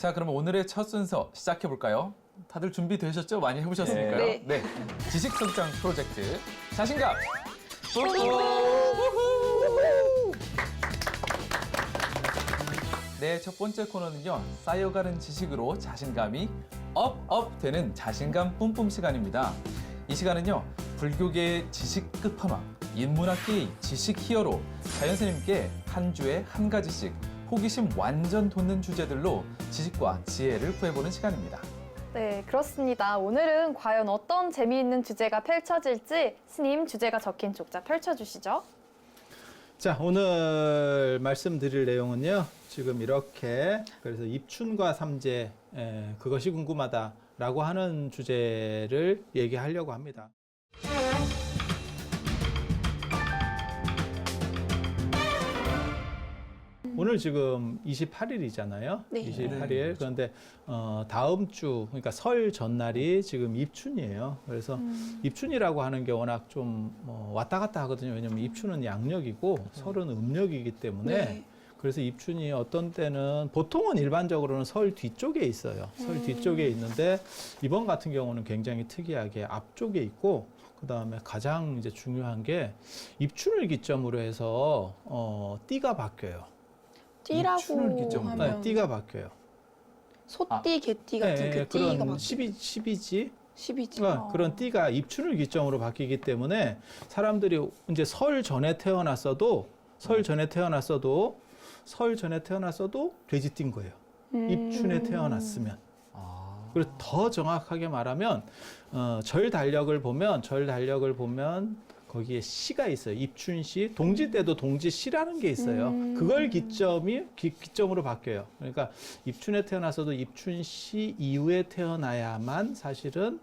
자, 그러면 오늘의 첫 순서 시작해 볼까요? 다들 준비되셨죠? 많이 해보셨으니까요. 네. 네. 지식 성장 프로젝트 자신감. 뽀뽀! 네, 첫 번째 코너는요. 쌓여가는 지식으로 자신감이 업 되는 자신감 뿜뿜 시간입니다. 이 시간은요. 불교계의 지식 끝판왕, 인문학계의 지식 히어로 자연스님께 한 주에 한 가지씩 호기심 완전 돋는 주제들로 지식과 지혜를 구해보는 시간입니다. 네, 그렇습니다. 오늘은 과연 어떤 재미있는 주제가 펼쳐질지 스님 주제가 적힌 쪽자 펼쳐주시죠. 자, 오늘 말씀드릴 내용은요. 지금 이렇게 그래서 입춘과 삼재 그것이 궁금하다라고 하는 주제를 얘기하려고 합니다. 오늘 지금 28일이잖아요. 네. 28일. 그런데 다음 주, 그러니까 설 전날이 지금 입춘이에요. 그래서 입춘이라고 하는 게 워낙 좀 왔다 갔다 하거든요. 왜냐면 입춘은 양력이고 설은 음력이기 때문에 네. 그래서 입춘이 어떤 때는 보통은 일반적으로는 설 뒤쪽에 있어요. 설 뒤쪽에 있는데 이번 같은 경우는 굉장히 특이하게 앞쪽에 있고 그다음에 가장 이제 중요한 게 입춘을 기점으로 해서 띠가 바뀌어요. 입춘을 띠라고 기점으로. 하면 네, 띠가 바뀌어요. 소띠, 개띠 같은 그 띠가 그런 막 12지 12지. 그런 띠가 입춘을 기점으로 바뀌기 때문에 사람들이 이제 설 전에 태어났어도 돼지띠인 거예요. 입춘에 태어났으면. 그리고 더 정확하게 말하면 절 달력을 보면 거기에 시가 있어요. 입춘시, 동지 때도 동지시라는 게 있어요. 그걸 기점으로 바뀌어요. 그러니까 입춘에 태어났어도 입춘시 이후에 태어나야만 사실은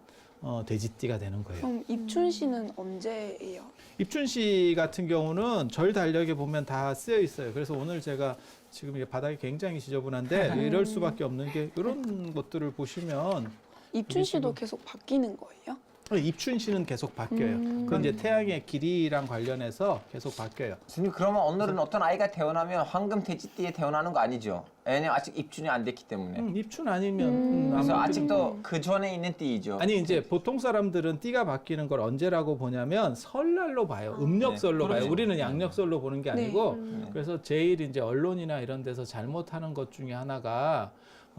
돼지띠가 되는 거예요. 그럼 입춘시는 언제예요? 입춘시 같은 경우는 절 달력에 보면 다 쓰여 있어요. 그래서 오늘 제가 지금 이게 바닥이 굉장히 지저분한데 이럴 수밖에 없는 게 이런 것들을 보시면 입춘시도 계속 바뀌는 거예요? 입춘시는 계속 바뀌어요. 그건 이제 태양의 길이랑 관련해서 계속 바뀌어요. 스님, 그러면 오늘은 어떤 아이가 태어나면 황금 돼지띠에 태어나는 거 아니죠? 왜냐면 아직 입춘이 안 됐기 때문에. 입춘 아니면 그래서 아무튼 아직도 그 전에 있는 띠이죠. 아니 이제 보통 사람들은 띠가 바뀌는 걸 언제라고 보냐면 설날로 봐요. 음력설로 네, 봐요. 그렇죠. 우리는 양력설로 보는 게 아니고 네. 그래서 제일 이제 언론이나 이런 데서 잘못하는 것 중에 하나가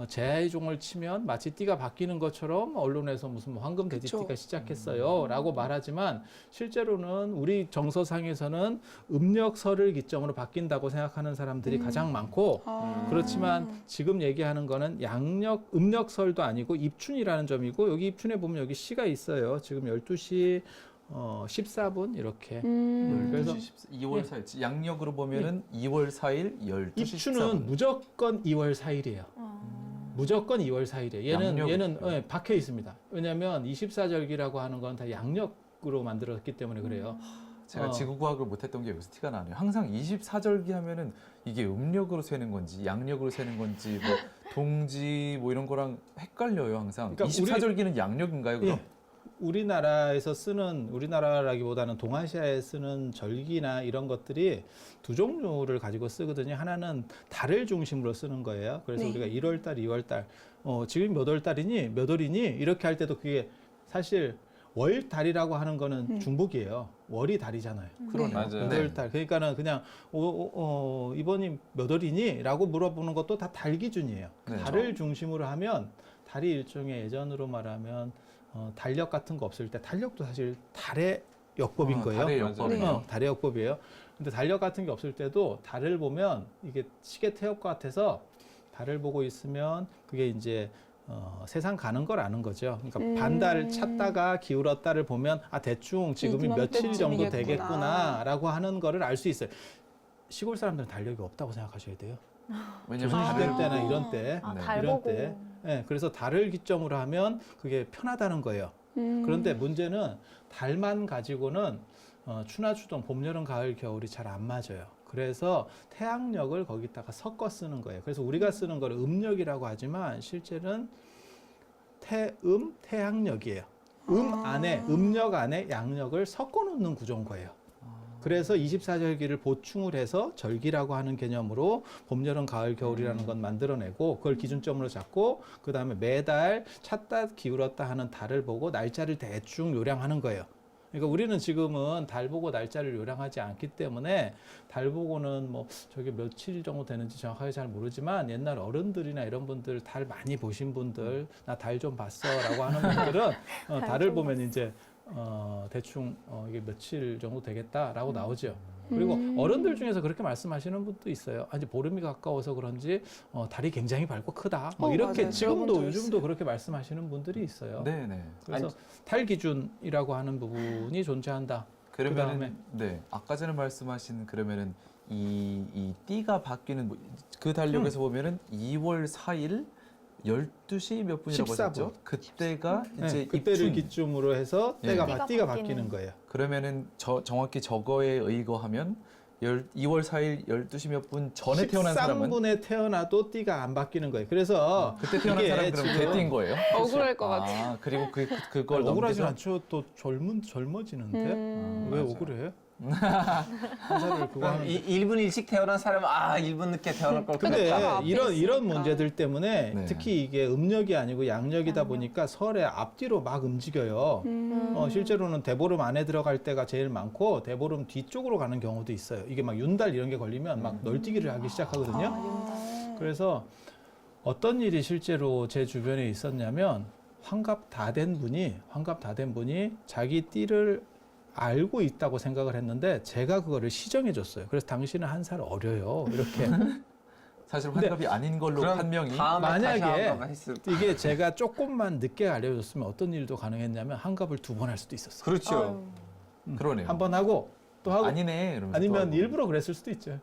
재해종을 치면 마치 띠가 바뀌는 것처럼 언론에서 무슨 황금 돼지띠가 그쵸. 시작했어요 라고 말하지만 실제로는 우리 정서상에서는 음력설을 기점으로 바뀐다고 생각하는 사람들이 가장 많고 그렇지만 지금 얘기하는 거는 음력설도 아니고 입춘이라는 점이고 여기 입춘에 보면 여기 시가 있어요. 지금 12시 14분 이렇게. 그래서 2월 4일. 양력으로 보면은 2월 4일 12시 입춘은 14분. 무조건 2월 4일이에요. 무조건 2월 4일이에요. 얘는 박혀 있습니다. 왜냐하면 24절기라고 하는 건 다 양력으로 만들었기 때문에 그래요. 제가 지구과학을 못했던 게 여기서 티가 나네요. 항상 24절기 하면은 이게 음력으로 세는 건지 양력으로 세는 건지 뭐 동지 뭐 이런 거랑 헷갈려요 항상. 그러니까 24절기는 양력인가요 그럼? 예. 우리나라라기보다는 동아시아에 쓰는 절기나 이런 것들이 두 종류를 가지고 쓰거든요. 하나는 달을 중심으로 쓰는 거예요. 그래서 네. 우리가 1월달, 2월달, 지금 몇 월달이니, 몇 월이니 이렇게 할 때도 그게 사실 월 달이라고 하는 거는 중복이에요. 월이 달이잖아요. 그러네요. 맞아요. 네. 월 달. 그러니까는 그냥 이번이 몇 월이니?라고 물어보는 것도 다 달 기준이에요. 네. 달을 중심으로 하면 달이 일종의 예전으로 말하면 달력 같은 거 없을 때 달력도 사실 달의 역법인 거예요. 달의 역법이에요. 달의 역법이에요. 근데 달력 같은 게 없을 때도 달을 보면 이게 시계 태엽 같아서 달을 보고 있으면 그게 이제 세상 가는 걸 아는 거죠. 그러니까 반달 찾다가 기울었다를 보면 대충 지금이 며칠 정도 이맘때쯤이겠구나. 되겠구나라고 하는 거를 알 수 있어요. 시골 사람들은 달력이 없다고 생각하셔야 돼요. 왜냐면 조선시대 달을 때나 보고 이런 때, 달 이런 보고. 때. 네, 그래서 달을 기점으로 하면 그게 편하다는 거예요. 그런데 문제는 달만 가지고는 추나 추동, 봄, 여름, 가을, 겨울이 잘 안 맞아요. 그래서 태양력을 거기다가 섞어 쓰는 거예요. 그래서 우리가 쓰는 걸 음력이라고 하지만 실제는 태양력이에요. 음력 안에 양력을 섞어 놓는 구조인 거예요. 그래서 24절기를 보충을 해서 절기라고 하는 개념으로 봄, 여름, 가을, 겨울이라는 건 만들어내고 그걸 기준점으로 잡고 그다음에 매달 찼다 기울었다 하는 달을 보고 날짜를 대충 요량하는 거예요. 그러니까 우리는 지금은 달 보고 날짜를 요량하지 않기 때문에 달 보고는 뭐 저게 며칠 정도 되는지 정확하게 잘 모르지만 옛날 어른들이나 이런 분들 달 많이 보신 분들 나 달 좀 봤어라고 하는 분들은 달을 보면 이제 대충 이게 며칠 정도 되겠다라고 나오죠. 그리고 어른들 중에서 그렇게 말씀하시는 분도 있어요. 아, 이제 보름이 가까워서 그런지 달이 굉장히 밝고 크다. 뭐 이렇게 맞아요. 지금도 들어본 적 요즘도 있어요. 그렇게 말씀하시는 분들이 있어요. 네네. 그래서 달 기준이라고 하는 부분이 존재한다. 그러면은 네 아까 전에 말씀하신 그러면은 이 띠가 바뀌는 그 달력에서 보면은 2월 4일 12시 몇 분이라고 14분. 하셨죠? 그때가 이제 그때를 입춘. 기점으로 해서 예. 띠가 띠가 바뀌는 거예요. 그러면은 정확히 저거에 의거하면 2월 4일 12시 몇 분 전에 태어난 사람은 13분에 태어나도 띠가 안 바뀌는 거예요. 그래서 그때 태어난 이게 사람은 그럼 지금 개띠인 거예요? 억울할 것 같아요. 아 그리고 그걸 억울하지 넘겨서 않죠. 또 젊어지는데 왜 맞아요. 억울해요? 한 살을 그거 그럼 하는데. 1분 일찍 태어난 사람은 1분 늦게 태어날 걸 근데 그랬다. 앞에 이런 있으니까. 문제들 때문에 네. 특히 이게 음력이 아니고 양력이다 보니까 설의 앞뒤로 막 움직여요. 실제로는 대보름 안에 들어갈 때가 제일 많고 대보름 뒤쪽으로 가는 경우도 있어요. 이게 막 윤달 이런 게 걸리면 막 널뛰기를 하기 시작하거든요. 그래서 어떤 일이 실제로 제 주변에 있었냐면 환갑 다 된 분이 자기 띠를 알고 있다고 생각을 했는데 제가 그거를 시정해 줬어요. 그래서 당신은 한 살 어려요. 이렇게. 사실 근데 환갑이 아닌 걸로 그럼 판명이 다음에 다시 만약에 한번 했을 이게 제가 조금만 늦게 알려줬으면 어떤 일도 가능했냐면 환갑을 2번 할 수도 있었어요. 그렇죠. 그러네요. 한 번 하고 또 하고 아니네 이러면서 또 아니면 하고. 일부러 그랬을 수도 있죠.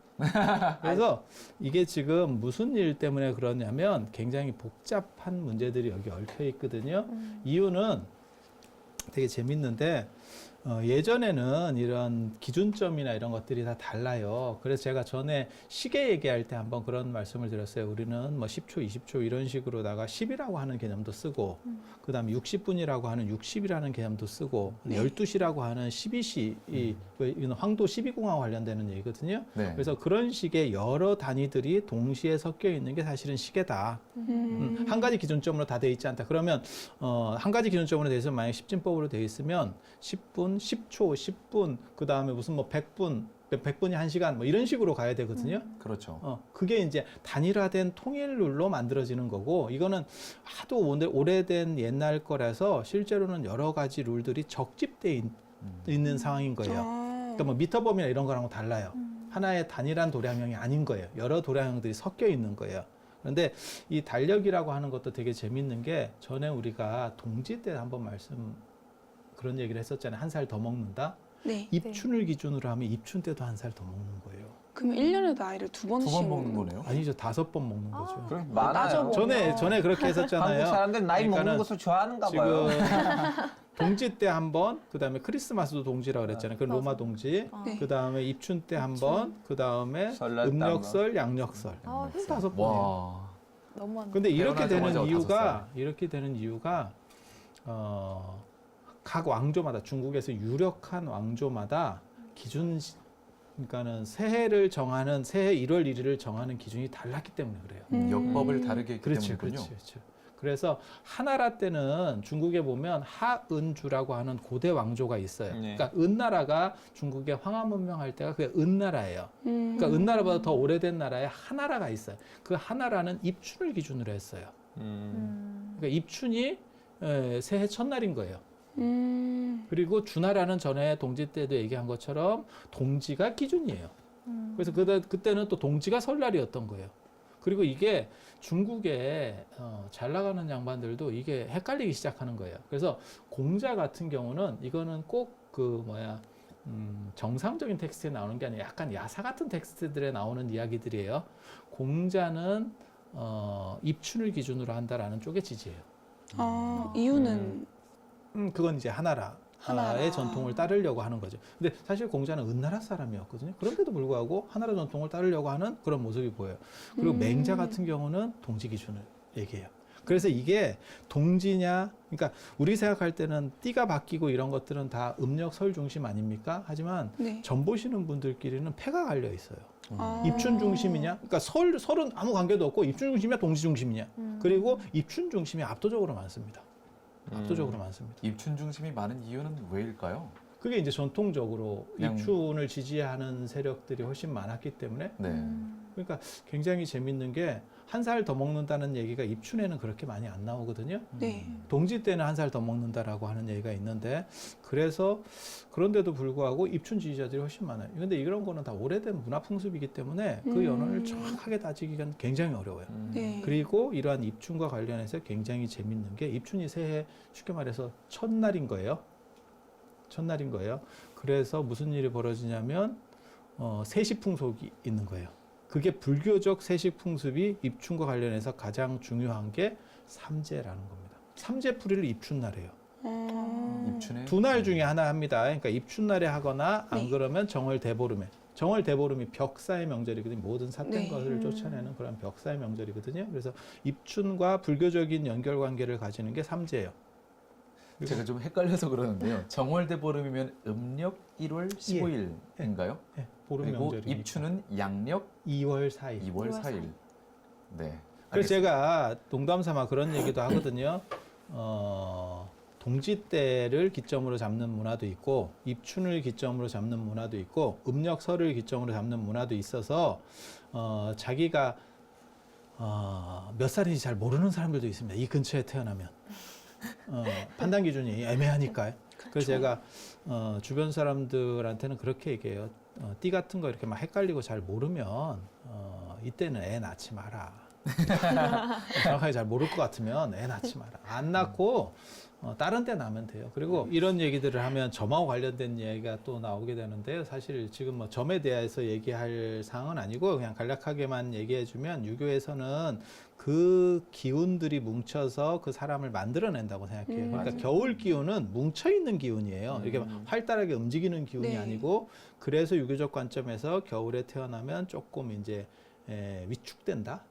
그래서 이게 지금 무슨 일 때문에 그러냐면 굉장히 복잡한 문제들이 여기 얽혀 있거든요. 이유는 되게 재밌는데 예전에는 이런 기준점이나 이런 것들이 다 달라요. 그래서 제가 전에 시계 얘기할 때 한번 그런 말씀을 드렸어요. 우리는 뭐 10초, 20초 이런 식으로다가 10이라고 하는 개념도 쓰고 그다음에 60분이라고 하는 60이라는 개념도 쓰고 12시라고 하는 12시 이건 황도 12공하고 관련되는 얘기거든요. 네. 그래서 그런 식의 여러 단위들이 동시에 섞여 있는 게 사실은 시계다. 한 가지 기준점으로 다 돼 있지 않다. 그러면 한 가지 기준점으로 돼 있으면 만약 10진법으로 돼 있으면 10분, 10초, 10분, 그 다음에 무슨 뭐 100분, 100분이 1시간 뭐 이런 식으로 가야 되거든요. 그렇죠. 그게 이제 단일화된 통일룰로 만들어지는 거고 이거는 하도 오래된 옛날 거라서 실제로는 여러 가지 룰들이 적집돼 있는 상황인 거예요. 그러니까 뭐 미터 범위나 이런 거랑은 달라요. 하나의 단일한 도량형이 아닌 거예요. 여러 도량형들이 섞여 있는 거예요. 그런데 이 달력이라고 하는 것도 되게 재밌는 게 전에 우리가 동지 때 한번 그런 얘기를 했었잖아요. 한 살 더 먹는다. 네. 입춘을 기준으로 하면 입춘 때도 한 살 더 먹는 거예요. 그럼 1년에 나이를 두 번씩 2번 먹는 거네요. 아니죠. 5번 먹는 거죠. 그럼 따져보면. 많아요. 전에 그렇게 했었잖아요. 한국 사람들 나이 먹는 그러니까는 것을 좋아하는가 지금 봐요. 동지 때 한 번, 그다음에 크리스마스도 동지라고 그랬잖아요. 그 로마 동지. 네. 그다음에 입춘 때 한 번, 그다음에 설날 때 음력설, 양력설. 아, 5번이에요. 와. 너무 근데 이렇게 태어나자마자 되는 이유가 각 왕조마다 중국에서 유력한 왕조마다 그러니까는 새해 1월 1일을 정하는 기준이 달랐기 때문에 그래요. 역법을 다르게 했기 때문이군요. 그렇죠. 그래서 하나라 때는 중국에 보면 하은주라고 하는 고대 왕조가 있어요. 네. 그러니까 은나라가 중국의 황하 문명할 때가 그게 은나라예요. 그러니까 은나라보다 더 오래된 나라에 하나라가 있어요. 그 하나라는 입춘을 기준으로 했어요. 그러니까 입춘이 새해 첫날인 거예요. 그리고 주나라는 전에 동지 때도 얘기한 것처럼 동지가 기준이에요. 그래서 그때는 또 동지가 설날이었던 거예요. 그리고 이게 중국에 잘 나가는 양반들도 이게 헷갈리기 시작하는 거예요. 그래서 공자 같은 경우는 이거는 꼭 정상적인 텍스트에 나오는 게 아니라 약간 야사 같은 텍스트들에 나오는 이야기들이에요. 공자는 입춘을 기준으로 한다라는 쪽에 지지해요. 이유는 그건 이제 하나라의 하나라. 전통을 따르려고 하는 거죠. 근데 사실 공자는 은나라 사람이었거든요. 그런데도 불구하고 하나라 전통을 따르려고 하는 그런 모습이 보여요. 그리고 맹자 같은 경우는 동지 기준을 얘기해요. 그래서 이게 동지냐, 그러니까 우리 생각할 때는 띠가 바뀌고 이런 것들은 다 음력 설 중심 아닙니까? 하지만 네. 점 보시는 분들끼리는 패가 갈려 있어요. 아. 입춘 중심이냐? 그러니까 설은 아무 관계도 없고 입춘 중심이냐, 동지 중심이냐? 그리고 입춘 중심이 압도적으로 많습니다. 압도적으로 많습니다. 입춘 중심이 많은 이유는 왜일까요? 그게 이제 전통적으로 그냥- 입춘을 지지하는 세력들이 훨씬 많았기 때문에 네. 그러니까 굉장히 재밌는 게 한 살 더 먹는다는 얘기가 입춘에는 그렇게 많이 안 나오거든요. 네. 동지 때는 한 살 더 먹는다라고 하는 얘기가 있는데 그래서 그런데도 불구하고 입춘 지지자들이 훨씬 많아요. 근데 이런 거는 다 오래된 문화 풍습이기 때문에 그 연원을 정확하게 따지기가 굉장히 어려워요. 네. 그리고 이러한 입춘과 관련해서 굉장히 재밌는 게 입춘이 새해 쉽게 말해서 첫날인 거예요. 첫날인 거예요. 그래서 무슨 일이 벌어지냐면 세시풍속이 있는 거예요. 그게 불교적 세시풍습이 입춘과 관련해서 가장 중요한 게 삼재라는 겁니다. 삼재풀이를 입춘날에요. 입춘에 두 날 중에 하나 합니다. 그러니까 입춘날에 하거나 안 네. 그러면 정월 대보름에. 정월 대보름이 벽사의 명절이거든요. 모든 삿된 네. 것을 쫓아내는 그런 벽사의 명절이거든요. 그래서 입춘과 불교적인 연결관계를 가지는 게 삼재예요. 제가 좀 헷갈려서 그러는데요. 정월대보름이면 음력 1월 15일인가요? 네, 보름 그리고 명절이 입춘은 양력 2월 4일. 2월 4일. 네. 그래서 제가 농담 삼아 그런 얘기도 하거든요. 동지 때를 기점으로 잡는 문화도 있고 입춘을 기점으로 잡는 문화도 있고 음력설을 기점으로 잡는 문화도 있어서 자기가 몇 살인지 잘 모르는 사람들도 있습니다. 이 근처에 태어나면 판단 기준이 애매하니까요. 그래서 제가 주변 사람들한테는 그렇게 얘기해요. 띠 같은 거 이렇게 막 헷갈리고 잘 모르면 이때는 애 낳지 마라. 정확하게 잘 모를 것 같으면 애 낳지 마라. 안 낳고 다른 데 나면 돼요. 그리고 이런 얘기들을 하면 점하고 관련된 얘기가 또 나오게 되는데요. 사실 지금 뭐 점에 대해서 얘기할 사항은 아니고 그냥 간략하게만 얘기해주면 유교에서는 그 기운들이 뭉쳐서 그 사람을 만들어낸다고 생각해요. 그러니까 맞아요. 겨울 기운은 뭉쳐있는 기운이에요. 이렇게 활달하게 움직이는 기운이 네. 아니고 그래서 유교적 관점에서 겨울에 태어나면 조금 이제 위축된다.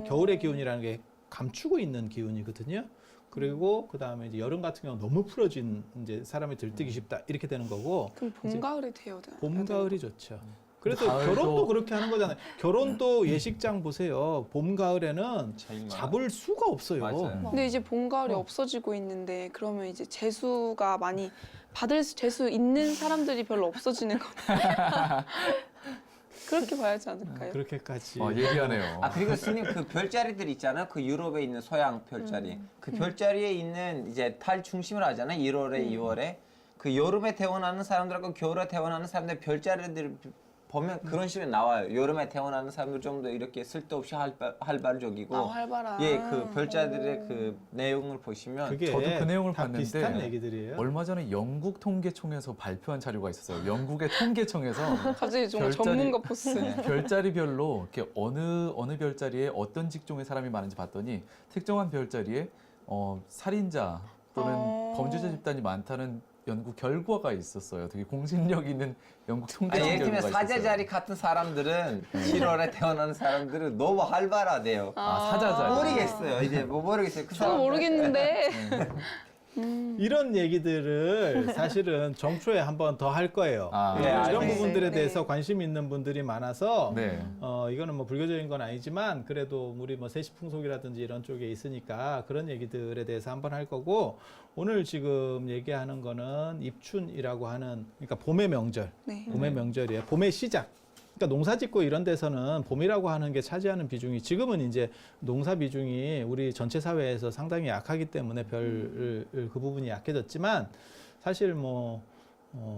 겨울의 기운이라는 게 감추고 있는 기운이거든요. 그리고 그 다음에 이제 여름 같은 경우 너무 풀어진 이제 사람이 들뜨기 쉽다 이렇게 되는 거고 그럼 봄, 가을이 되어야 되나요? 봄, 가을이 좋죠. 그래서 가을도- 결혼도 그렇게 하는 거잖아요. 결혼도 예식장 보세요. 봄, 가을에는 차이만. 잡을 수가 없어요. 맞아요. 근데 이제 봄, 가을이 없어지고 있는데 그러면 이제 재수가 많이 재수 있는 사람들이 별로 없어지는 거네요. 그렇게 봐야지 않을까요? 그렇게까지. 예리하네요. 아 그리고 스님 그 별자리들 있잖아요. 그 유럽에 있는 서양 별자리. 그 별자리에 있는 이제 달 중심을 하잖아요. 1월에 2월에 그 여름에 태어나는 사람들하고 겨울에 태어나는 사람들 별자리들 보면 그런 식으로 나와요. 여름에 태어나는 사람들 좀 더 이렇게 쓸데없이 활발적이고 활발한. 예, 그 별자들의 그 내용을 보시면 그게 저도 그 내용을 다 봤는데 비슷한 얘기들이에요. 얼마 전에 영국 통계청에서 발표한 자료가 있었어요. 영국의 통계청에서 갑자기 정말 별자리- 전문가 포스. 별자리별로 이렇게 어느 별자리에 어떤 직종의 사람이 많은지 봤더니 특정한 별자리에 살인자 또는 범죄자 집단이 많다는 연구 결과가 있었어요. 되게 공신력 있는 영국 통계청 예를 들면 결과가 있었어요. 사자자리 같은 사람들은 7월에 태어나는 사람들은 너무 활발하대요. 사자자리. 모르겠어요. 이제 뭐 모르겠어요. 그 저도 사람들- 모르겠는데. 이런 얘기들을 사실은 정초에 한번 더 할 거예요. 아, 이런 네. 부분들에 네. 대해서 관심 있는 분들이 많아서 네. 이거는 뭐 불교적인 건 아니지만 그래도 우리 뭐 세시풍속이라든지 이런 쪽에 있으니까 그런 얘기들에 대해서 한번 할 거고 오늘 지금 얘기하는 거는 입춘이라고 하는 그러니까 봄의 명절, 네. 봄의 명절이에요. 봄의 시작. 그러니까 농사 짓고 이런 데서는 봄이라고 하는 게 차지하는 비중이 지금은 이제 농사 비중이 우리 전체 사회에서 상당히 약하기 때문에 별 그 부분이 약해졌지만 사실 뭐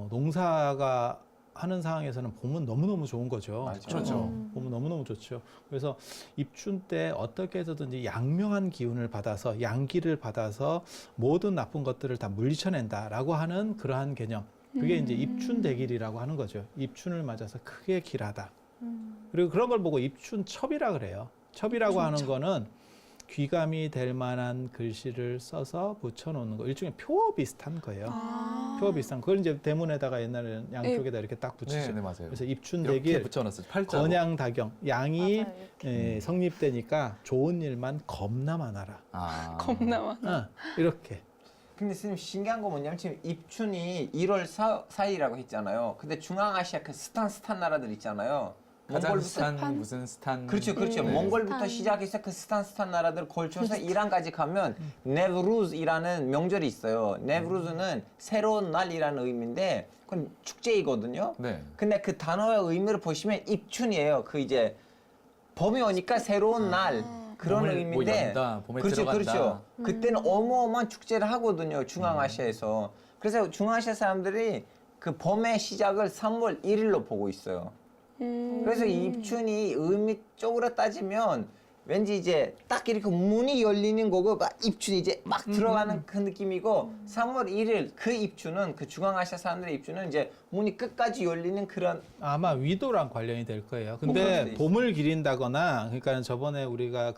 농사가 하는 상황에서는 봄은 너무너무 좋은 거죠. 맞아요. 그렇죠. 봄은 너무너무 좋죠. 그래서 입춘 때 어떻게 해서든지 양명한 기운을 받아서 양기를 받아서 모든 나쁜 것들을 다 물리쳐낸다라고 하는 그러한 개념. 그게 이제 입춘대길이라고 하는 거죠. 입춘을 맞아서 크게 길하다. 그리고 그런 걸 보고 입춘첩이라 그래요. 첩이라고 하는 거는 귀감이 될 만한 글씨를 써서 붙여놓는 거. 일종의 표어 비슷한 거예요. 아. 표어 비슷한. 그걸 이제 대문에다가 옛날에는 양쪽에다 이렇게 딱 붙이죠. 네, 네, 맞아요. 그래서 이렇게 입춘대길, 붙여놨어요. 팔자로. 건양다경. 양이 맞아요, 이렇게. 성립되니까 좋은 일만 겁나 많아라. 아. 겁나 많아. 이렇게. 근데 선생님 신기한 거 뭐냐면 지금 입춘이 1월 4일이라고 했잖아요. 근데 중앙아시아 그 스탄 나라들 있잖아요. 카자흐스탄 스탄? 무슨 스탄. 그렇죠. 네. 몽골부터 스탄. 시작해서 그 스탄 나라들 걸쳐서 이란까지 가면 네브루즈이라는 명절이 있어요. 네브루즈는 새로운 날이라는 의미인데 그건 축제이거든요. 네. 근데 그 단어의 의미를 보시면 입춘이에요. 그 이제 봄이 오니까 새로운 날 그런 봄을 의미인데 뭐 연다, 봄에 그렇죠, 들어간다. 그렇죠. 그때는 어마어마한 축제를 하거든요. 중앙아시아에서. 그래서 중앙아시아 사람들이 그 봄의 시작을 3월 1일로 보고 있어요. 그래서 이 입춘이 의미 쪽으로 따지면 왠지 이제 딱 이렇게 문이 열리는 거고 막 입춘이 이제 막 들어가는 그 느낌이고 3월 1일 그 입춘은 그 중앙아시아 사람들의 입춘은 이제 문이 끝까지 열리는 그런 아마 위도랑 관련이 될 거예요. 그럴 근데 수도 있어요. 봄을 기린다거나, 그러니까 저번에 우리가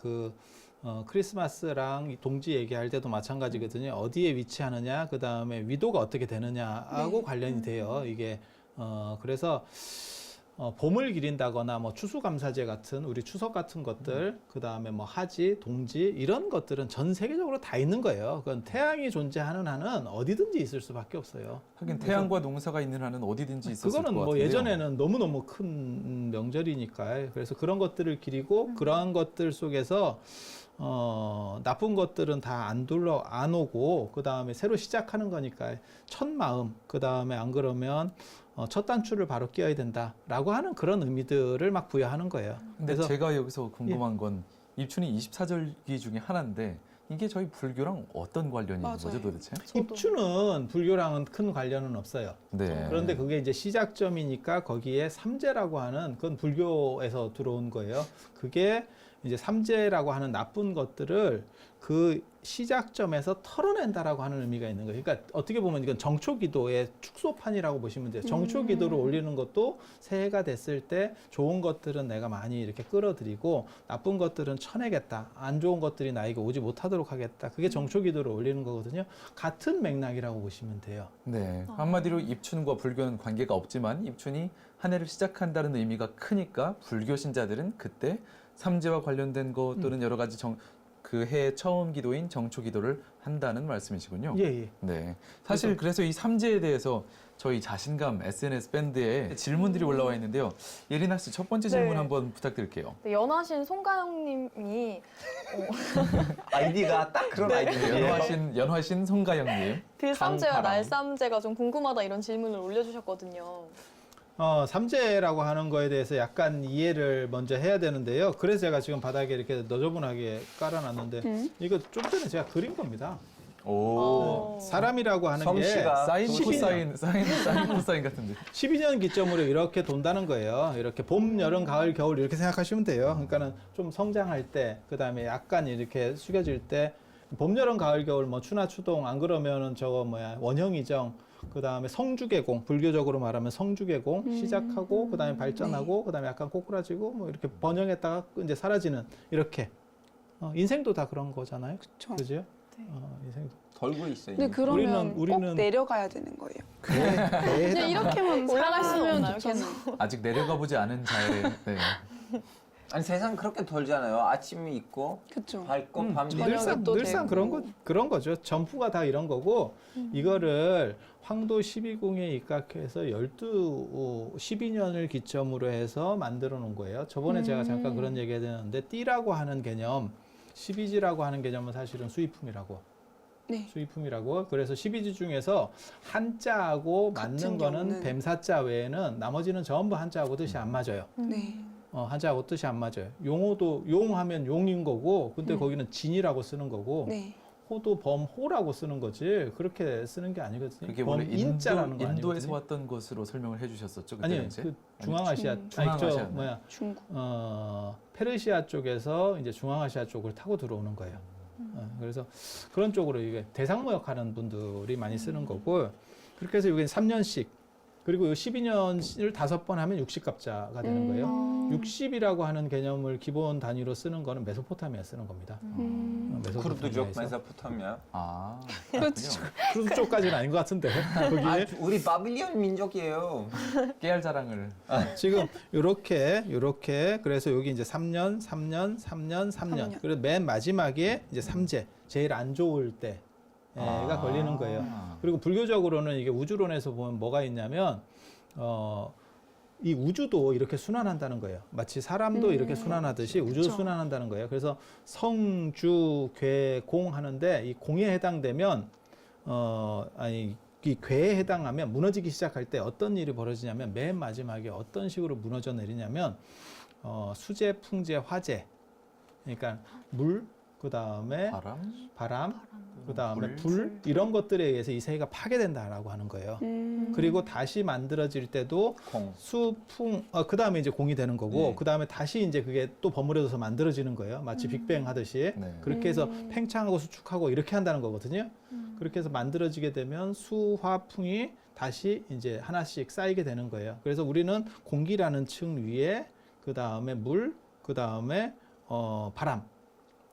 크리스마스랑 이 동지 얘기할 때도 마찬가지거든요. 어디에 위치하느냐, 그 다음에 위도가 어떻게 되느냐하고 관련이 돼요. 이게 그래서 봄을 기린다거나 뭐 추수감사제 같은 우리 추석 같은 것들, 그 다음에 뭐 하지, 동지 이런 것들은 전 세계적으로 다 있는 거예요. 그건 태양이 존재하는 한은 어디든지 있을 수밖에 없어요. 하긴 태양과 농사가 있는 한은 어디든지 있었을 것 그거는 같은데요. 뭐 예전에는 너무너무 큰 명절이니까. 그래서 그런 것들을 기리고 그러한 것들 속에서 나쁜 것들은 다 안 오고, 그 다음에 새로 시작하는 거니까 첫 마음, 그 다음에 안 그러면 첫 단추를 바로 끼워야 된다라고 하는 그런 의미들을 막 부여하는 거예요. 근데 그래서 제가 여기서 궁금한 건 입춘이 24절기 중에 하나인데 이게 저희 불교랑 어떤 관련이 있는 맞아요. 거죠 도대체? 입추는 불교랑은 큰 관련은 없어요. 네. 그런데 그게 이제 시작점이니까 거기에 삼재라고 하는, 그건 불교에서 들어온 거예요. 그게 이제 삼재라고 하는 나쁜 것들을 그 시작점에서 털어낸다라고 하는 의미가 있는 거예요. 그러니까 어떻게 보면 이건 정초기도의 축소판이라고 보시면 돼요. 정초기도를 올리는 것도 새해가 됐을 때 좋은 것들은 내가 많이 이렇게 끌어들이고 나쁜 것들은 쳐내겠다. 안 좋은 것들이 나에게 오지 못하도록 하겠다. 그게 정초기도를 올리는 거거든요. 같은 맥락이라고 보시면 돼요. 네. 한마디로 입춘과 불교는 관계가 없지만 입춘이 한 해를 시작한다는 의미가 크니까 불교 신자들은 그때 삼재와 관련된 것 또는 여러 가지 그 해의 처음 기도인 정초 기도를 한다는 말씀이시군요. 예. 네. 사실 그래서 이 삼재에 대해서 저희 자신감 SNS 밴드에 질문들이 올라와 있는데요. 예리나 씨 첫 번째 질문 네. 한번 부탁드릴게요. 네, 연하신 송가영님이 아이디가 딱 그런 아이디예요. 연화신 송가영님. 들삼재와 강파람. 날삼재가 좀 궁금하다 이런 질문을 올려주셨거든요. 삼재라고 하는 거에 대해서 약간 이해를 먼저 해야 되는데요. 그래서 제가 지금 바닥에 이렇게 너저분하게 깔아놨는데 이거 좀 전에 제가 그린 겁니다. 오. 사람이라고 하는 게 솜씨가 사인 12년. 코사인 사인 코사인 같은데. 12년 기점으로 이렇게 돈다는 거예요. 이렇게 봄, 여름, 가을, 겨울 이렇게 생각하시면 돼요. 그러니까는 좀 성장할 때, 그 다음에 약간 이렇게 숙여질 때, 봄, 여름, 가을, 겨울, 뭐 추나 추동, 안 그러면은 원형이정, 그 다음에 성주계공, 불교적으로 말하면 성주계공 시작하고, 그 다음에 발전하고, 그 다음에 약간 꼬꾸라지고, 뭐 이렇게 번영했다가 이제 사라지는 이렇게. 인생도 다 그런 거잖아요. 그쵸. 그죠? 네. 인생도. 돌고 있어요. 근데 그러면 꼭 우리는- 내려가야 되는 거예요. 네. 그냥 이렇게만 올라갈 수는 살았으면 없나요, 좋겠나. 아직 내려가 보지 않은 자에. 네. 아니 세상 그렇게 돌잖아요. 아침이 있고 그쵸. 밝고 밤 되고. 저녁에 또 늘상 되고. 그런 거죠. 점프가 다 이런 거고 이거를 황도 12궁에 입각해서 12년을 기점으로 해서 만들어 놓은 거예요. 저번에 제가 잠깐 그런 얘기 했는데 띠라고 하는 개념, 12지라고 하는 개념은 사실은 수입품이라고. 네. 수입품이라고. 그래서 12지 중에서 한자하고 맞는 같은 거는 경우는. 뱀사자 외에는 나머지는 전부 한자하고 뜻이 안 맞아요. 네. 한자하고 뜻이 안 맞아요. 용호도 용하면 용인 거고, 근데 거기는 진이라고 쓰는 거고, 네. 호도 범호라고 쓰는 거지. 그렇게 쓰는 게 아니거든요. 그게 원래 범인자라는 거 인도에서 아니거든요. 왔던 것으로 설명을 해주셨었죠. 그때 아니요, 당시에? 그 중앙아시아, 중앙아시아였나요? 중국. 페르시아 쪽에서 이제 중앙아시아 쪽을 타고 들어오는 거예요. 그래서 그런 쪽으로 이게 대상무역하는 분들이 많이 쓰는 거고, 그렇게 해서 이게 3년씩 그리고 12년을 5번 하면 60갑자가 되는 거예요. 60이라고 하는 개념을 기본 단위로 쓰는 거는 메소포타미아 쓰는 겁니다. 쿠르드족 메소포타미아에서. 메소포타미아. 아, 그렇죠. 크루즈 쪽까지는 아닌 것 같은데 거기에 아, 우리 바빌리온 민족이에요. 깨알 자랑을. 지금 요렇게 그래서 여기 이제 3년, 3년, 3년, 3년. 3년. 그리고 맨 마지막에 이제 삼재 제일 안 좋을 때가 아. 걸리는 거예요. 그리고 불교적으로는 이게 우주론에서 보면 뭐가 있냐면 이 우주도 이렇게 순환한다는 거예요. 마치 사람도 이렇게 순환하듯이 우주도 그쵸. 순환한다는 거예요. 그래서 성, 주, 괴, 공 하는데 이 공에 해당되면 이 괴에 해당하면 무너지기 시작할 때 어떤 일이 벌어지냐면 맨 마지막에 어떤 식으로 무너져 내리냐면 수재, 풍재, 화재. 그러니까 물, 그 다음에 바람, 그 다음에 불 이런 것들에 의해서 이 세계가 파괴된다라고 하는 거예요. 그리고 다시 만들어질 때도 콩. 수, 풍, 그 다음에 이제 공이 되는 거고, 네. 그 다음에 다시 이제 그게 또 버무려져서 만들어지는 거예요. 마치 빅뱅 하듯이. 네. 그렇게 해서 팽창하고 수축하고 이렇게 한다는 거거든요. 그렇게 해서 만들어지게 되면 수, 화, 풍이 다시 이제 하나씩 쌓이게 되는 거예요. 그래서 우리는 공기라는 층 위에, 그 다음에 물, 그 다음에 바람.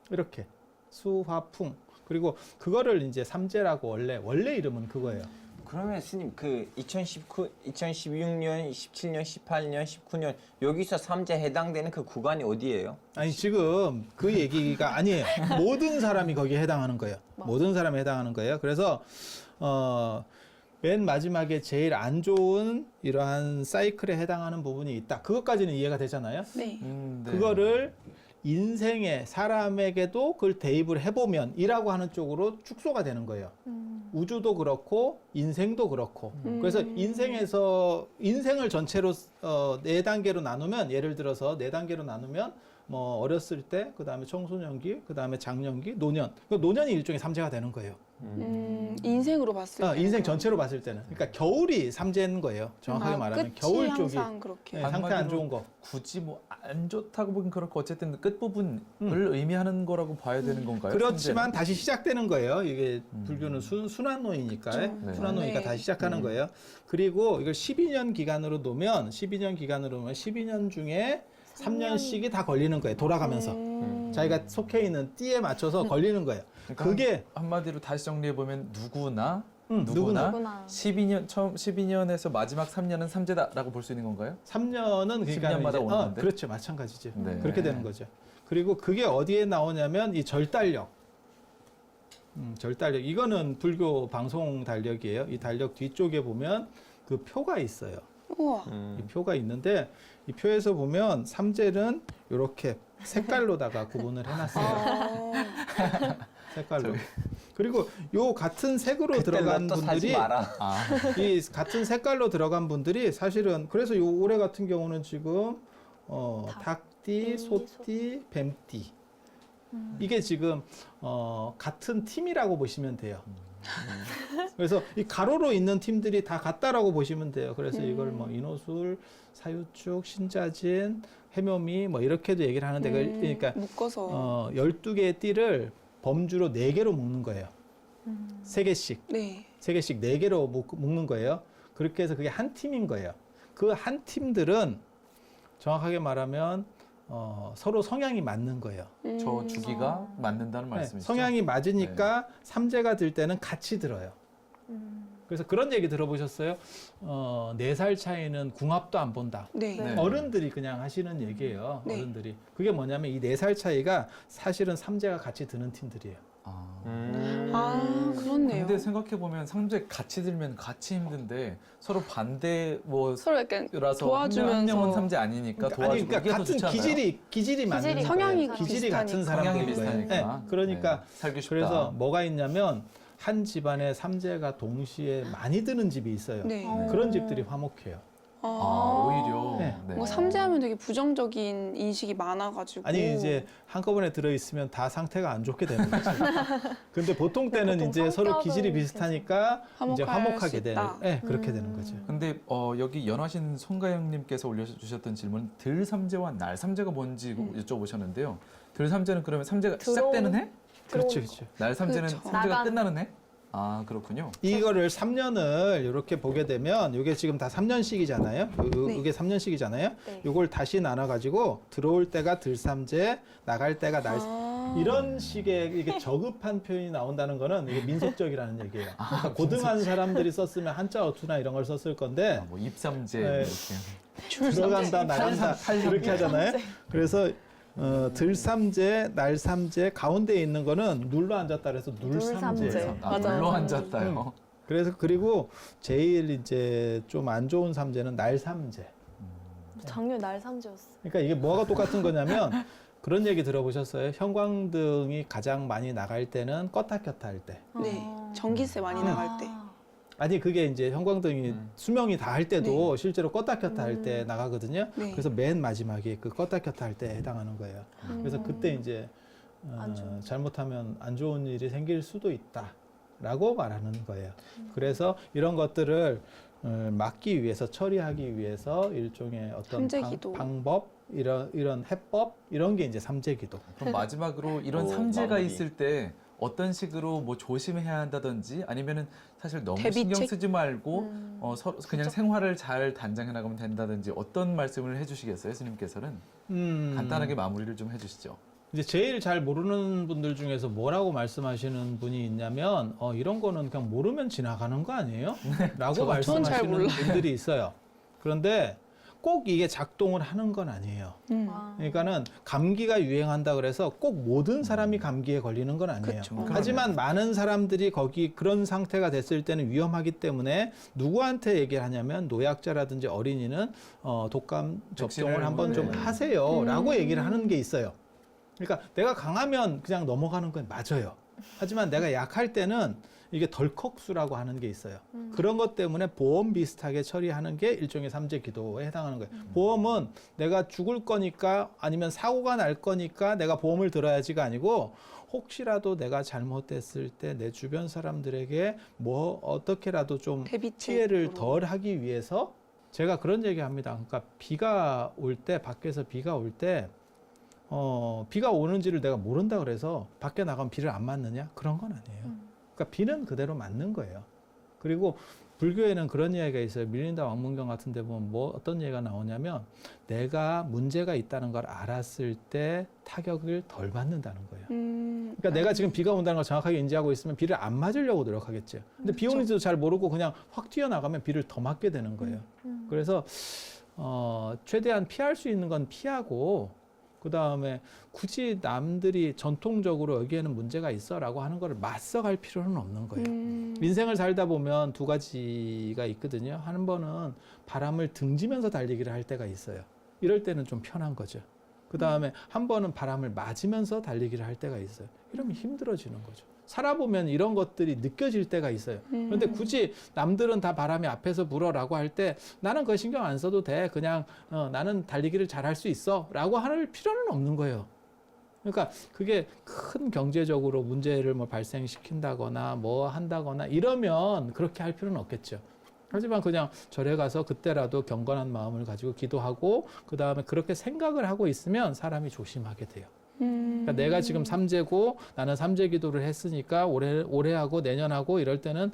이렇게 수, 화, 풍. 그리고 그거를 이제 삼재라고 원래 이름은 그거예요. 그러면 스님 그 2016년, 17년, 18년, 19년 여기서 삼재 해당되는 그 구간이 어디예요? 아니 지금 그 얘기가 아니에요. 모든 사람이 거기에 해당하는 거예요. 모든 사람이 해당하는 거예요. 그래서 맨 마지막에 제일 안 좋은 이러한 사이클에 해당하는 부분이 있다. 그것까지는 이해가 되잖아요. 네. 네. 그거를 인생에 사람에게도 그걸 대입을 해보면 이라고 하는 쪽으로 축소가 되는 거예요. 우주도 그렇고 인생도 그렇고. 그래서 인생을 전체로 4단계로 나누면, 예를 들어서 4단계로 나누면 뭐 어렸을 때, 그 다음에 청소년기, 그 다음에 장년기, 노년. 그 노년이 일종의 삼재가 되는 거예요. 인생으로 봤을 때. 인생 전체로 봤을 때는. 그러니까 겨울이 삼재인 거예요. 정확하게 말하면 끝이 겨울 쪽이 항상 그렇게. 네, 상태 안 좋은 거. 굳이 뭐 안 좋다고 보긴 그렇고 어쨌든 끝 부분을 의미하는 거라고 봐야 되는 건가요? 그렇지만 다시 시작되는 거예요. 이게 불교는 순환론이니까. 네. 순환론이니까 네. 다시 시작하는 거예요. 그리고 이걸 12년 기간으로 놓으면 12년 중에 3년씩이 다 걸리는 거예요. 돌아가면서. 자기가 속해 있는 띠에 맞춰서 걸리는 거예요. 그러니까 그게 한마디로 다시 정리해 보면 누구나 누구나. 12년에서 마지막 3년은 삼재다라고 볼 수 있는 건가요? 3년은 그러니까 10년마다 오는 건데? 그렇죠. 마찬가지죠. 네. 그렇게 되는 거죠. 그리고 그게 어디에 나오냐면 이 절달력. 절달력. 이거는 불교 방송 달력이에요. 이 달력 뒤쪽에 보면 그 표가 있어요. 우와. 이 표가 있는데 이 표에서 보면 삼재는 이렇게 색깔로다가 구분을 해놨어요. 색깔로. 그리고 요 같은 색으로 들어간 또 사지 분들이 마라. 이 같은 색깔로 들어간 분들이 사실은 그래서 요 올해 같은 경우는 지금 닭띠, 소띠, 뱀띠 이게 지금 같은 팀이라고 보시면 돼요. 그래서 이 가로로 있는 팀들이 다 같다라고 보시면 돼요. 그래서 이걸 뭐 인호술, 사유축, 신자진, 해묘미 뭐 이렇게도 얘기를 하는데 그러니까 묶어서. 12개의 띠를 범주로 4개로 묶는 거예요. 3개씩. 네. 3개씩 4개로 묶는 거예요. 그렇게 해서 그게 한 팀인 거예요. 그 한 팀들은 정확하게 말하면 서로 성향이 맞는 거예요. 저 주기가 맞는다는 네, 말씀이시죠? 성향이 맞으니까 삼재가 들 때는 같이 들어요. 그래서 그런 얘기 들어보셨어요? 4살 차이는 궁합도 안 본다. 네. 네. 어른들이 그냥 하시는 얘기예요. 네. 어른들이. 그게 뭐냐면 이 4살 차이가 사실은 삼재가 같이 드는 팀들이에요. 그렇네요. 근데 생각해 보면 삼재 같이 들면 같이 힘든데 서로 반대 뭐 서로 약간 라서 도와주면서. 한 명은 삼재 아니니까 아니, 도와주고 그러니까 이게 더 같은 좋지 않아요? 기질이 맞는 거예요. 성향이 기질이 같은 비슷하니까. 사람들인 성향이 거예요. 비슷하니까. 네, 그러니까 네, 살기 쉽다. 그래서 뭐가 있냐면 한 집안에 삼재가 동시에 많이 드는 집이 있어요. 네. 그런 집들이 화목해요. 오히려 네. 뭔가 삼재하면 되게 부정적인 인식이 많아가지고. 아니 이제 한꺼번에 들어 있으면 다 상태가 안 좋게 되는 거죠. 근데 보통 때는 보통 이제 서로 성격은 기질이 비슷하니까 이제 화목할 화목하게 수 되는, 있다. 네, 그렇게 되는 거죠. 근데 여기 연하신 송가영님께서 올려주셨던 질문 들삼재와 날삼재가 뭔지 여쭤보셨는데요. 들삼재는 그러면 삼재가 들어오는- 시작되는 해? 그렇죠, 그렇죠. 날삼재는 그렇죠. 삼재가 나가는- 끝나는 해? 아, 그렇군요. 이거를 3년을 이렇게 보게 되면 이게 지금 다 3년씩이잖아요. 네. 이게 3년씩이잖아요. 네. 이걸 다시 나눠 가지고 들어올 때가 들삼재, 나갈 때가 날 이런 식의 이게 저급한 표현이 나온다는 거는 이게 민속적이라는 얘기예요. 그러니까 고등한 사람들이 썼으면 한자 어투나 이런 걸 썼을 건데 뭐 입삼재 네. 이렇게. 들어간다, 나간다 이렇게 하잖아요. 그래서 들삼재, 날삼재 가운데 있는 거는 눌러 앉았다 그래서 눌삼재. 눌삼재예요. 아, 맞아요. 물로 앉았다요. 그래서 그리고 제일 이제 좀 안 좋은 삼재는 날삼재. 작년 날 삼재였어. 그러니까 이게 뭐가 똑같은 거냐면 그런 얘기 들어보셨어요? 형광등이 가장 많이 나갈 때는 껐다 켰다 할 때. 네, 전기세 많이 나갈 때. 아니 그게 이제 형광등이 수명이 다 할 때도 실제로 껐다 켰다 할 때 음. 나가거든요. 네. 그래서 맨 마지막에 그 껐다 켰다 할 때 해당하는 거예요. 그래서 그때 이제 안 좋은 잘못하면 안 좋은 일이 생길 수도 있다라고 말하는 거예요. 그래서 이런 것들을 막기 위해서 처리하기 위해서 일종의 어떤 삼재기도. 방법 이런 해법 이런 게 이제 삼재기도. 그럼 마지막으로 이런 오, 삼재가 마무리. 있을 때 어떤 식으로 뭐 조심해야 한다든지 아니면은 사실 너무 대비책? 신경 쓰지 말고 음. 그냥 생활을 잘 단장해 나가면 된다든지 어떤 말씀을 해주시겠어요, 스님께서는? 간단하게 마무리를 좀 해주시죠. 이제 제일 잘 모르는 분들 중에서 뭐라고 말씀하시는 분이 있냐면 이런 거는 그냥 모르면 지나가는 거 아니에요? 라고 전 잘 말씀하시는 몰라요. 분들이 있어요. 그런데 꼭 이게 작동을 하는 건 아니에요. 아. 그러니까는 감기가 유행한다 그래서 꼭 모든 사람이 감기에 걸리는 건 아니에요. 그쵸. 하지만 많은 사람들이 거기 그런 상태가 됐을 때는 위험하기 때문에 누구한테 얘기를 하냐면 노약자라든지 어린이는 독감 접종을 백신을 한번 좀 네. 하세요라고 얘기를 하는 게 있어요. 그러니까 내가 강하면 그냥 넘어가는 건 맞아요. 하지만 내가 약할 때는 이게 덜컥수라고 하는 게 있어요. 그런 것 때문에 보험 비슷하게 처리하는 게 일종의 삼재 기도에 해당하는 거예요. 보험은 내가 죽을 거니까 아니면 사고가 날 거니까 내가 보험을 들어야지가 아니고 혹시라도 내가 잘못됐을 때 내 주변 사람들에게 뭐 어떻게라도 좀 대비책으로. 피해를 덜 하기 위해서 제가 그런 얘기 합니다. 그러니까 비가 올 때 밖에서 비가 올 때 비가 오는지를 내가 모른다 그래서 밖에 나가면 비를 안 맞느냐? 그런 건 아니에요. 그러니까 비는 그대로 맞는 거예요. 그리고 불교에는 그런 이야기가 있어요. 밀린다 왕문경 같은 데 보면 뭐 어떤 얘기가 나오냐면 내가 문제가 있다는 걸 알았을 때 타격을 덜 받는다는 거예요. 그러니까 내가 지금 비가 온다는 걸 정확하게 인지하고 있으면 비를 안 맞으려고 노력하겠죠. 근데 비 오는지도 잘 모르고 그냥 확 튀어나가면 비를 더 맞게 되는 거예요. 그래서 최대한 피할 수 있는 건 피하고 그 다음에 굳이 남들이 전통적으로 여기에는 문제가 있어라고 하는 거를 맞서갈 필요는 없는 거예요. 인생을 살다 보면 두 가지가 있거든요. 한 번은 바람을 등지면서 달리기를 할 때가 있어요. 이럴 때는 좀 편한 거죠. 그 다음에 한 번은 바람을 맞으면서 달리기를 할 때가 있어요. 이러면 힘들어지는 거죠. 살아보면 이런 것들이 느껴질 때가 있어요. 그런데 굳이 남들은 다 바람이 앞에서 불어라고 할 때 나는 그거 신경 안 써도 돼. 그냥 나는 달리기를 잘할 수 있어 라고 할 필요는 없는 거예요. 그러니까 그게 큰 경제적으로 문제를 뭐 발생시킨다거나 뭐 한다거나 이러면 그렇게 할 필요는 없겠죠. 하지만 그냥 절에 가서 그때라도 경건한 마음을 가지고 기도하고 그 다음에 그렇게 생각을 하고 있으면 사람이 조심하게 돼요. 그러니까 내가 지금 삼재고 나는 삼재 기도를 했으니까 올해하고 내년하고 이럴 때는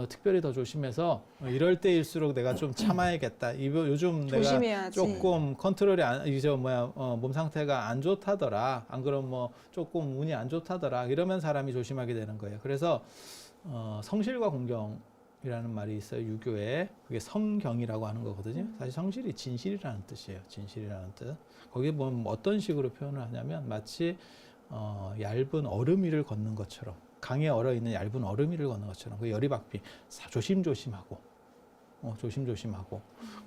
특별히 더 조심해서 이럴 때일수록 내가 좀 참아야겠다. 요즘 내가 조심해야지. 조금 컨트롤이 몸 상태가 안 좋다더라. 안 그러면 뭐 조금 운이 안 좋다더라. 이러면 사람이 조심하게 되는 거예요. 그래서 성실과 공경이라는 말이 있어요. 유교에. 그게 성경이라고 하는 거거든요. 사실 성실이 진실이라는 뜻이에요. 진실이라는 뜻. 거기에 보면 어떤 식으로 표현을 하냐면 마치 얇은 얼음 위를 걷는 것처럼 강에 얼어 있는 얇은 얼음 위를 걷는 것처럼 그 열이박비 조심조심하고 조심조심하고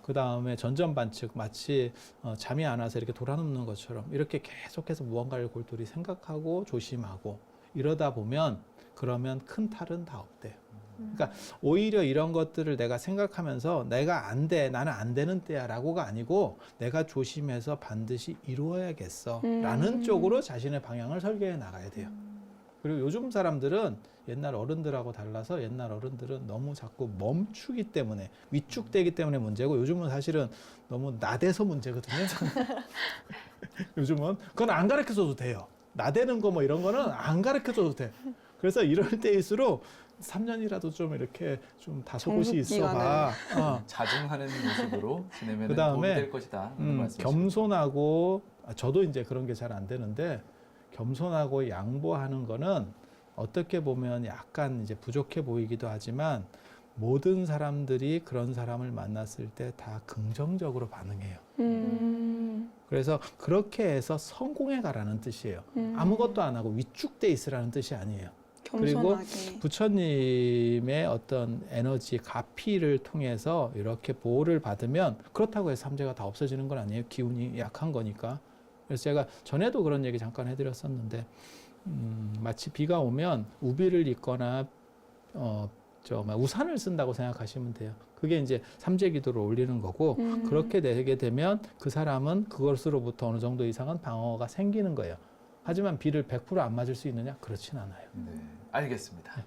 그 다음에 전전반측 마치 잠이 안 와서 이렇게 돌아눕는 것처럼 이렇게 계속해서 무언가를 골똘히 생각하고 조심하고 이러다 보면 그러면 큰 탈은 다 없대요. 그러니까 오히려 이런 것들을 내가 생각하면서 내가 안 돼, 나는 안 되는 때야 라고가 아니고 내가 조심해서 반드시 이루어야겠어 라는 쪽으로 자신의 방향을 설계해 나가야 돼요. 그리고 요즘 사람들은 옛날 어른들하고 달라서 옛날 어른들은 너무 자꾸 멈추기 때문에 위축되기 때문에 문제고 요즘은 사실은 너무 나대서 문제거든요. 요즘은 그건 안 가르쳐줘도 돼요. 나대는 거 뭐 이런 거는 안 가르쳐줘도 돼. 그래서 이럴 때일수록 3년이라도 좀 이렇게 좀 다소곳이 정숙 있어봐. 자중하는 모습으로 지내면 그다음에, 도움이 될 것이다. 이런 말씀이시죠. 겸손하고 저도 이제 그런 게 잘 안 되는데 겸손하고 양보하는 거는 어떻게 보면 약간 이제 부족해 보이기도 하지만 모든 사람들이 그런 사람을 만났을 때 다 긍정적으로 반응해요. 그래서 그렇게 해서 성공해 가라는 뜻이에요. 아무것도 안 하고 위축돼 있으라는 뜻이 아니에요. 그리고 겸손하게. 부처님의 어떤 에너지 가피를 통해서 이렇게 보호를 받으면 그렇다고 해서 삼재가 다 없어지는 건 아니에요. 기운이 약한 거니까. 그래서 제가 전에도 그런 얘기 잠깐 해드렸었는데 마치 비가 오면 우비를 입거나 우산을 쓴다고 생각하시면 돼요. 그게 이제 삼재 기도를 올리는 거고 그렇게 되게 되면 그 사람은 그것으로부터 어느 정도 이상은 방어가 생기는 거예요. 하지만 비를 100% 안 맞을 수 있느냐? 그렇진 않아요. 네, 알겠습니다.